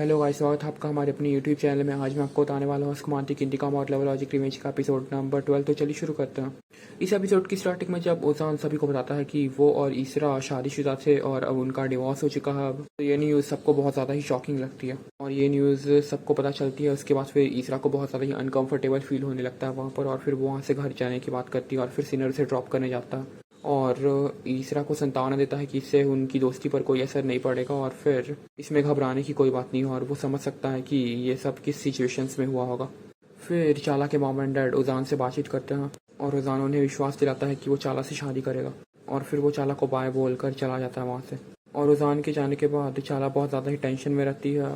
Hello guys, स्वागत है आपका हमारे अपने यूट्यूब चैनल में। आज मैं आपको बताने वाला हूँ स्कमांटिक इंडिकॉम और लेवल लॉजिक रिमेज का एपिसोड नंबर 12। तो चलिए शुरू करते हैं। इस एपिसोड की स्टार्टिंग में जब ओजान सभी को बताता है कि वो और ईसरा शादीशुदा थे और अब उनका डिवोर्स हो चुका है, अब तो ये न्यूज़ सबको बहुत ज़्यादा ही शॉकिंग लगती है। और ये न्यूज़ सबको पता चलती है, उसके बाद फिर ईसरा को बहुत ज़्यादा ही अनकंफर्टेबल फील होने लगता है वहाँ पर, और फिर वो वहाँ से घर जाने की बात करती है और फिर सिनर से ड्रॉप करने जाता है और ईसरा को संतावना देता है कि इससे उनकी दोस्ती पर कोई असर नहीं पड़ेगा और फिर इसमें घबराने की कोई बात नहीं है और वो समझ सकता है कि ये सब किस सिचुएशंस में हुआ होगा। फिर चाला के मॉम एंड डैड उजान से बातचीत करते हैं और उजान उन्हें विश्वास दिलाता है कि वो चाला से शादी करेगा और फिर वो चाला को बाय बोल कर चला जाता है वहाँ से। और उजान के जाने के बाद चाला बहुत ज़्यादा ही टेंशन में रहती है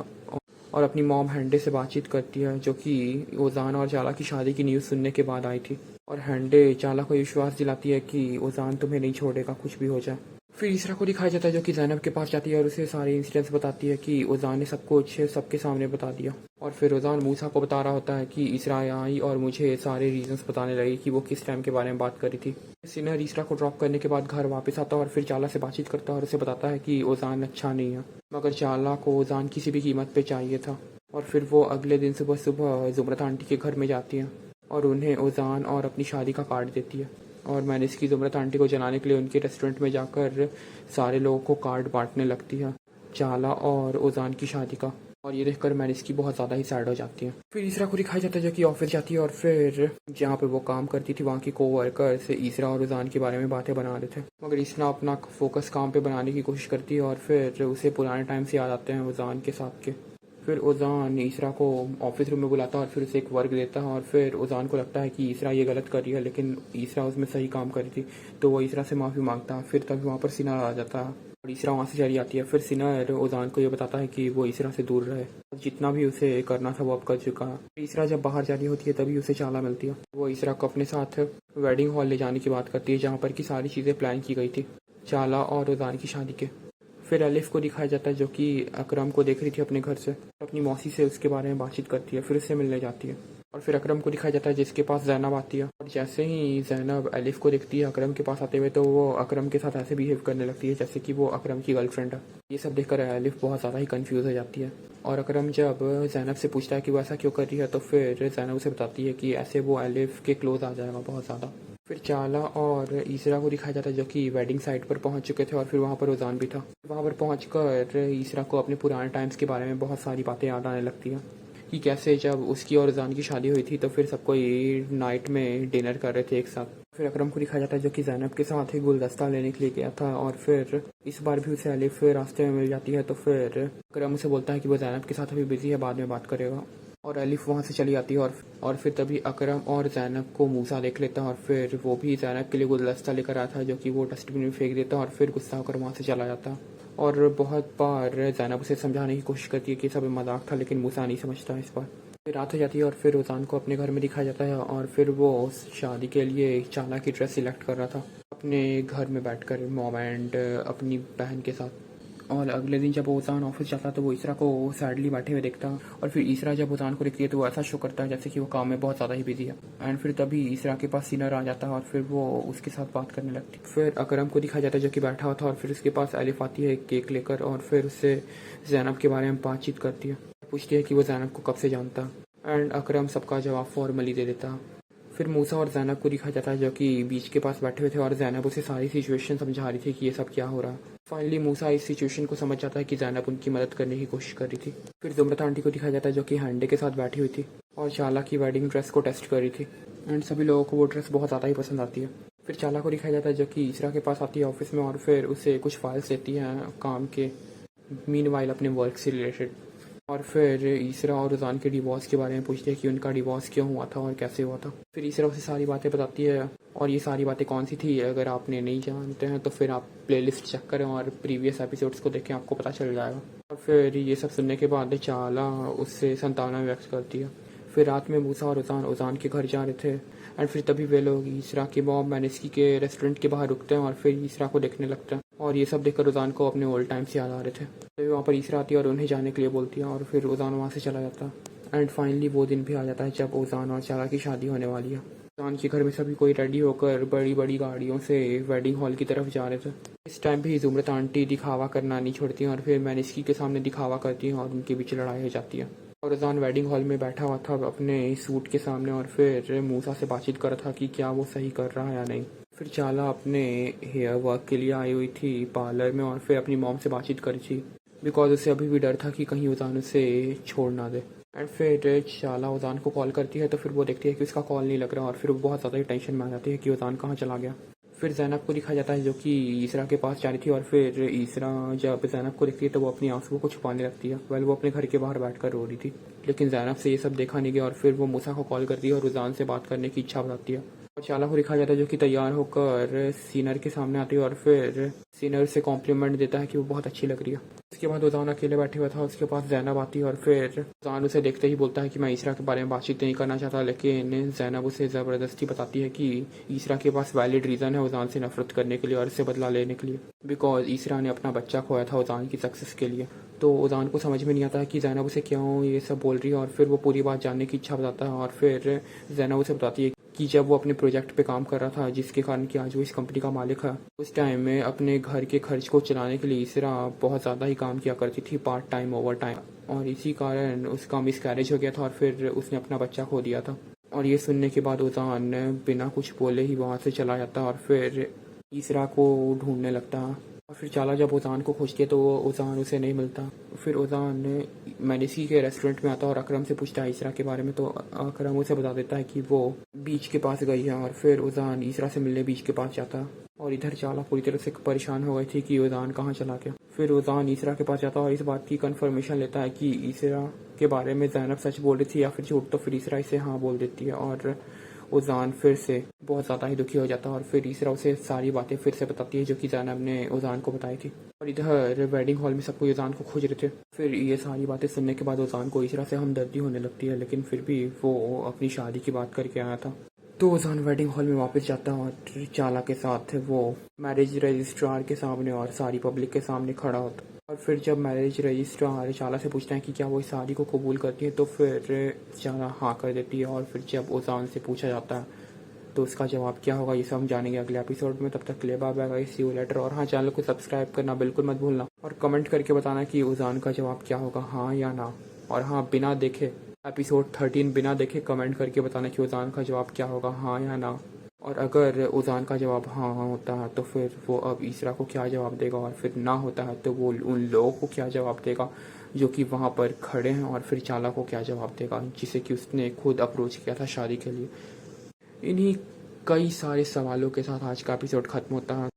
और अपनी मॉम हैंडे से बातचीत करती है, जो कि ओजान और चाला की शादी की न्यूज़ सुनने के बाद आई थी। और हैंडे चाला को विश्वास दिलाती है कि ओजान तुम्हें नहीं छोड़ेगा कुछ भी हो जाए। फिर ईसरा को दिखाया जाता है जो कि ज़ैनब के पास जाती है और उसे सारे इंसिडेंट्स बताती है कि ओजान ने सब कुछ सबके सामने बता दिया। और फिर ओजान मूसा को बता रहा होता है कि ईसरा आई और मुझे सारे रीजंस बताने लगी कि वो किस टाइम के बारे में बात करी थी। सिनर ईसरा को ड्रॉप करने के बाद घर वापस आता है और फिर चाला से बातचीत करता है और उसे बताता है कि ओजान अच्छा नहीं है, मगर चाला को ओजान किसी भी कीमत पर चाहिए था। और फिर वो अगले दिन सुबह सुबह जुमरत आंटी के घर में जाती हैं और उन्हें ओजान और अपनी शादी का कार्ड देती है। और मैंने इसकी जुमरत आंटी को जलाने के लिए उनके रेस्टोरेंट में जाकर सारे लोगों को कार्ड बांटने लगती है चाला और ओजान की शादी का। और ये देखकर मैंने इसकी बहुत ज़्यादा ही सैड हो जाती है। फिर ईसरा को दिखाया जाता है जो कि ऑफिस जाती है और फिर जहाँ पे वो काम करती थी वहाँ की कोवर्कर से ईसरा और ओजान के बारे में बातें बना रहे थे, मगर ईसरा अपना फोकस काम पे बनाने की कोशिश करती है और फिर उसे पुराने टाइम से याद आते हैं ओजान के साथ के। फिर ओजान ईसरा को ऑफिस रूम में बुलाता है और फिर उसे एक वर्क देता है और फिर ओजान को लगता है कि ईसरा ये गलत कर रही है, लेकिन ईसरा उसमें सही काम करी थी, तो वो ईसरा से माफ़ी मांगता है। फिर तभी वहाँ पर सिनर आ जाता है और ईसरा वहाँ से चली जाती है। फिर सिनर ओजान को ये बताता है कि वो ईसरा से दूर रहे, जितना भी उसे करना था वो अब कर चुका है। ईसरा जब बाहर जा रही होती है तभी उसे चाला मिलती है। वो ईसरा को अपने साथ वेडिंग हॉल ले जाने की बात करती है जहाँ पर की सारी चीज़ें प्लान की गई थी चाला और ओजान की शादी के। फिर अलिफ को दिखाया जाता है जो कि अकरम को देख रही थी अपने घर से, अपनी मौसी से उसके बारे में बातचीत करती है, फिर उससे मिलने जाती है। और फिर अकरम को दिखाया जाता है जिसके पास जैनब आती है और जैसे ही जैनब अलिफ को देखती है अकरम के पास आते हुए, तो वो अकरम के साथ ऐसे बिहेव करने लगती है जैसे कि वो अकरम की गर्लफ्रेंड है। ये सब देखकर अलिफ बहुत ज़्यादा ही कन्फ्यूज़ हो जाती है और अकरम जब जैनब से पूछता है कि वो ऐसा क्यों कर रही है, तो फिर जैनब उसे बताती है कि ऐसे वो अलिफ के क्लोज आ जाएगा बहुत ज़्यादा। फिर चाला और ईसरा को दिखाया जाता है जो कि वेडिंग साइट पर पहुंच चुके थे और फिर वहां पर ओजान भी था। वहां पर पहुंचकर ईसरा को अपने पुराने टाइम्स के बारे में बहुत सारी बातें याद आने लगती हैं कि कैसे जब उसकी और ओजान की शादी हुई थी तो फिर सब कोई नाइट में डिनर कर रहे थे एक साथ। फिर अकरम को दिखाया जाता है जो कि जैनब के साथ ही गुलदस्ता लेने के लिए गया था और फिर इस बार भी उसे अलिफ रास्ते में मिल जाती है, तो फिर अकरम उसे बोलता है कि वो जैनब के साथ अभी बिजी है, बाद में बात करेगा। और अलिफ वहाँ से चली जाती है और फिर तभी अकरम और जैनब को मूसा देख लेता है और फिर वो भी जैनब के लिए गुलदस्ता लेकर आया था जो कि वो डस्टबिन में फेंक देता है और फिर गुस्सा होकर वहाँ से चला जाता है। और बहुत बार जैनब उसे समझाने की कोशिश करती है कि सब मजाक था, लेकिन मूसा नहीं समझता इस बार। फिर रात हो जाती है और फिर ओजान को अपने घर में दिखाया जाता है और फिर वो शादी के लिए चाला की ड्रेस सिलेक्ट कर रहा था अपने घर में बैठकर मॉम एंड अपनी बहन के साथ। और अगले दिन जब ओजान ऑफिस जाता तो वो ईसरा को सैडली बैठे हुए देखता और फिर ईसरा जब ओजान को देखती है तो वो ऐसा शो करता है जैसे कि वो काम में बहुत ज़्यादा ही बिजी है। एंड फिर तभी ईसरा के पास सिनर आ जाता है और फिर वो उसके साथ बात करने लगती है। फिर अकरम को दिखाया जाता है जो कि बैठा हुआ था और फिर उसके पास अलिफ आती है केक लेकर और फिर उससे जैनब के बारे में बातचीत करती है, पूछती है कि वो जैनब को कब से जानता है। एंड अकरम सबका जवाब फॉर्मली दे देता है। फिर मूसा और जैनब को दिखाया जाता है जो कि बीच के पास बैठे हुए थे और जैनब उसे सारी सिचुएशन समझा रही थी कि ये सब क्या हो रहा है। फाइनली मूसा इस सिचुएशन को समझ जाता है कि जैनब उनकी मदद करने की कोशिश कर रही थी। फिर जुमरत आंटी को दिखाया जाता है जो कि हैंडे के साथ बैठी हुई थी और चाला की वेडिंग ड्रेस को टेस्ट कर रही थी एंड सभी लोगों को वो ड्रेस बहुत ज़्यादा ही पसंद आती है। फिर चाला को दिखाया जाता है जो कि ईसरा के पास आती है ऑफिस में और फिर उसे कुछ फाइल्स देती हैं काम के, मीनवाइल अपने वर्क से रिलेटेड। और फिर ईसरा और ओजान के डिवोर्स के बारे में पूछती है कि उनका डिवोर्स क्यों हुआ था और कैसे हुआ था। फिर ईसरा उसे सारी बातें बताती है और ये सारी बातें कौन सी थी अगर आपने नहीं जानते हैं तो फिर आप प्लेलिस्ट चेक करें और प्रीवियस एपिसोड्स को देखें, आपको पता चल जाएगा। और फिर ये सब सुनने के बाद चाला उससे संतावना व्यक्त करती है। फिर रात में मूसा और ओजान के घर जा रहे थे एंड फिर तभी वे लोग ईसरा के मॉम मैनेस्की के रेस्टोरेंट के बाहर रुकते हैं और फिर ईसरा को देखने लगते हैं और ये सब देखकर ओजान को अपने ओल्ड टाइम से याद आ रहे थे। तो वहाँ पर ईसरा आती है और उन्हें जाने के लिए बोलती है और फिर ओजान वहाँ से चला जाता है। एंड फाइनली वो दिन भी आ जाता है जब ओजान और चाला की शादी होने वाली है। ओजान के घर में सभी कोई रेडी होकर बड़ी बड़ी गाड़ियों से वेडिंग हॉल की तरफ जा रहे थे इस टाइम भी ज़ुमरत आंटी दिखावा करना नहीं छोड़ती हैं और फिर मैनिस्की के सामने दिखावा करती हैं और उनके बीच लड़ाई हो जाती है। और रज़ान वेडिंग हॉल में बैठा हुआ था अपने सूट के सामने और फिर मूसा से बातचीत कर रहा था कि क्या वो सही कर रहा है या नहीं। फिर चाला अपने हेयर वर्क के लिए आई हुई थी पार्लर में और फिर अपनी मॉम से बातचीत करी थी बिकॉज उसे अभी भी डर था कि कहीं उजान उसे छोड़ ना दे। एंड फिर चाला उजान को कॉल करती है तो फिर वो देखती है कि उसका कॉल नहीं लग रहा और फिर वो बहुत ज़्यादा ही टेंशन में आ जाती है कि उजान कहाँ चला गया। फिर ज़ैनब को दिखाया जाता है जो कि ईसरा के पास जा रही थी और फिर ईसरा जब ज़ैनब को देखती है तो वो अपनी आंसुओं को छुपाने लगती है। वेल वो अपने घर के बाहर बैठकर रो रही थी लेकिन ज़ैनब से ये सब देखा नहीं गया और फिर वो मूसा को कॉल करती है और उजान से बात करने की इच्छा बताती है। और चाला को दिखाया जाता है जो कि तैयार होकर सीनर के सामने आती है और फिर सीनर से कॉम्प्लीमेंट देता है कि वो बहुत अच्छी लग रही है। उसके बाद उजान अकेले बैठे हुआ था, उसके पास ज़ैनब आती है और फिर उजान उसे देखते ही बोलता है कि मैं ईसरा के बारे में बातचीत नहीं करना चाहता, लेकिन ज़ैनब उसे ज़बरदस्ती बताती है कि ईसरा के पास वैलिड रीज़न है उजान से नफरत करने के लिए और इससे बदला लेने के लिए बिकॉज ईसरा ने अपना बच्चा खोया था उजान की सक्सेस के लिए। तो उजान को समझ में नहीं आता है कि ज़ैनब उसे क्यों ये सब बोल रही है और फिर वो पूरी बात जानने की इच्छा बताता है और फिर ज़ैनब उसे बताती है कि जब वो अपने प्रोजेक्ट पे काम कर रहा था जिसके कारण कि आज वो इस कंपनी का मालिक है, उस टाइम में अपने घर के खर्च को चलाने के लिए ईसरा बहुत ज़्यादा ही काम किया करती थी, पार्ट टाइम ओवर टाइम, और इसी कारण उसका मिसकैरेज हो गया था और फिर उसने अपना बच्चा खो दिया था। और ये सुनने के बाद उजान बिना कुछ बोले ही वहाँ से चला जाता और फिर ईसरा को ढूंढने लगता। और फिर चाला जब उजान को खोजती है तो वो उजान उसे नहीं मिलता। फिर उजान मैनिसी के रेस्टोरेंट में आता है और अकरम से पूछता है ईसरा के बारे में, तो अकरम उसे बता देता है कि वो बीच के पास गई है और फिर उजान ईसरा से मिलने बीच के पास जाता है। और इधर चाला पूरी तरह से परेशान हो गई थी कि उजान कहाँ चला गया। फिर उजान ईसरा के पास जाता है और इस बात की कंफर्मेशन लेता है कि ईसरा के बारे में ज़ैनब सच बोल रही थी या फिर झूठ। तो फिर ईसरा इसे हाँ बोल देती है और उजान फिर से बहुत ज़्यादा ही दुखी हो जाता है और फिर ईसरा उसे सारी बातें फिर से बताती है जो कि ज़ैनब ने उजान को बताई थी। और इधर वेडिंग हॉल में सब कोई उजान को खोज रहे थे। फिर ये सारी बातें सुनने के बाद उजान को ईसरा से हमदर्दी होने लगती है, लेकिन फिर भी वो अपनी शादी की बात करके आया था। तो उजान वेडिंग हॉल में वापस जाता है और चाला के साथ वो मैरिज रजिस्ट्रार के सामने और सारी पब्लिक के सामने खड़ा होता है। और फिर जब मैरिज रजिस्ट्रार चाला से पूछता है कि क्या वो इस शादी को कबूल करती है तो फिर चाला हाँ कर देती है। और फिर जब उजान से पूछा जाता है तो उसका जवाब क्या होगा ये सब हम जानेंगे अगले एपिसोड में। तब तक के लिए bye bye, see you later. और हाँ, चैनल को सब्सक्राइब करना बिल्कुल मत भूलना और कमेंट करके बताना कि उजान का जवाब क्या होगा, हाँ या ना। और हाँ, बिना देखे एपिसोड 13 बिना देखे कमेंट करके बताना कि उजान का जवाब क्या होगा, हाँ या ना। और अगर उजान का जवाब हाँ होता है तो फिर वो अब ईसरा को क्या जवाब देगा, और फिर ना होता है तो वो उन लोगों को क्या जवाब देगा जो कि वहाँ पर खड़े हैं, और फिर चाला को क्या जवाब देगा जिसे कि उसने खुद अप्रोच किया था शादी के लिए। इन्हीं कई सारे सवालों के साथ आज का एपिसोड खत्म होता है।